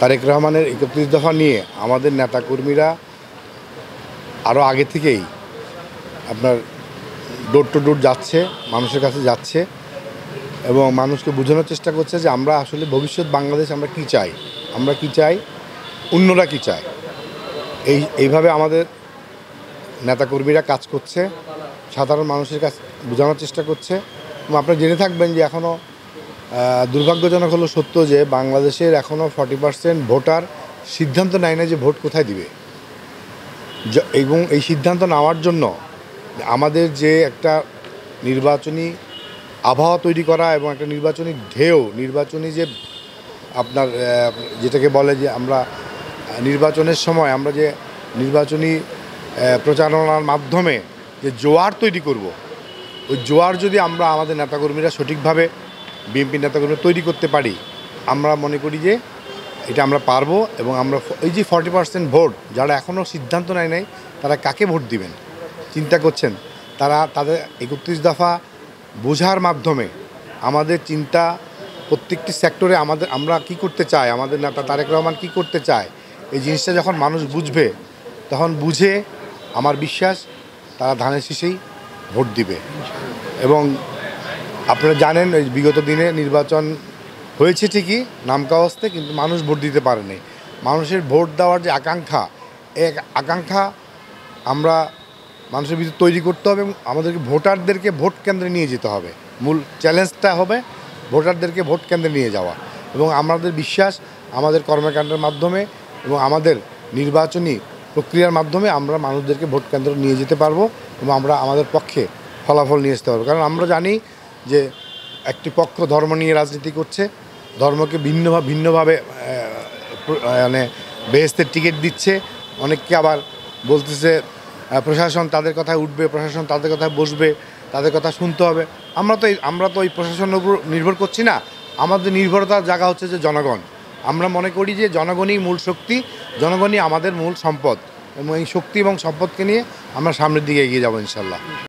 তারেক রহমানের ৩১ দফা নিয়ে আমাদের নেতাকর্মীরা আরও আগে থেকেই আপনার ডোর টু ডোর যাচ্ছে, মানুষের কাছে যাচ্ছে এবং মানুষকে বোঝানোর চেষ্টা করছে যে আমরা আসলে ভবিষ্যৎ বাংলাদেশ আমরা কী চাই, আমরা কী চাই, অন্যরা কী চায়। এইভাবে আমাদের নেতাকর্মীরা কাজ করছে, সাধারণ মানুষের কাছে বোঝানোর চেষ্টা করছে। এবং আপনারা জেনে থাকবেন যে এখনও দুর্ভাগ্যজনক হলো সত্য যে বাংলাদেশের এখনও 40% ভোটার সিদ্ধান্ত নেয় না যে ভোট কোথায় দিবে। এবং এই সিদ্ধান্ত নেওয়ার জন্য আমাদের যে একটা নির্বাচনী আবহাওয়া তৈরি করা এবং একটা নির্বাচনী ঢেউ, নির্বাচনী যে আপনার যেটাকে বলে যে আমরা নির্বাচনের সময় আমরা যে নির্বাচনী প্রচারণার মাধ্যমে যে জোয়ার তৈরি করব, ওই জোয়ার যদি আমরা আমাদের নেতাকর্মীরা সঠিকভাবে বিএনপি নেতাকর্মী তৈরি করতে পারি, আমরা মনে করি যে এটা আমরা পারবো। এবং আমরা এই যে 40% ভোট যারা এখনও সিদ্ধান্ত নেয় নাই তারা কাকে ভোট দিবেন চিন্তা করছেন, তারা তাদের ৩১ দফা বোঝার মাধ্যমে আমাদের চিন্তা প্রত্যেকটি সেক্টরে আমরা কি করতে চাই, আমাদের নেতা তারেক রহমান কি করতে চায়, এই জিনিসটা যখন মানুষ বুঝবে তখন বুঝে আমার বিশ্বাস তারা ধানের শীষেই ভোট দিবে। এবং আপনারা জানেন এই বিগত দিনে নির্বাচন হয়েছে ঠিকই নাম কাওয়াস্তে, কিন্তু মানুষ ভোট দিতে পারেনি। মানুষের ভোট দেওয়ার যে আকাঙ্ক্ষা, এক আকাঙ্ক্ষা আমরা মানুষের ভিতরে তৈরি করতে হবে এবং আমাদেরকে ভোটারদেরকে ভোট কেন্দ্রে নিয়ে যেতে হবে। মূল চ্যালেঞ্জটা হবে ভোটারদেরকে ভোট কেন্দ্রে নিয়ে যাওয়া। এবং আমাদের বিশ্বাস আমাদের কর্মকাণ্ডের মাধ্যমে এবং আমাদের নির্বাচনী প্রক্রিয়ার মাধ্যমে আমরা মানুষদেরকে ভোট কেন্দ্রে নিয়ে যেতে পারবো এবং আমরা আমাদের পক্ষে ফলাফল নিয়ে আসতে পারবো। কারণ আমরা জানি যে একটি পক্ষ ধর্ম নিয়ে রাজনীতি করছে, ধর্মকে ভিন্নভাবে মানে বেহেশতের টিকিট দিচ্ছে, অনেককে আবার বলতেছে প্রশাসন তাদের কথায় উঠবে, প্রশাসন তাদের কথায় বসবে, তাদের কথা শুনতে হবে। আমরা তো এই প্রশাসনের উপর নির্ভর করছি না, আমাদের নির্ভরতার জায়গা হচ্ছে যে জনগণ। আমরা মনে করি যে জনগণই মূল শক্তি, জনগণই আমাদের মূল সম্পদ এবং এই শক্তি এবং সম্পদকে নিয়ে আমরা সামনের দিকে এগিয়ে যাব ইনশাল্লাহ।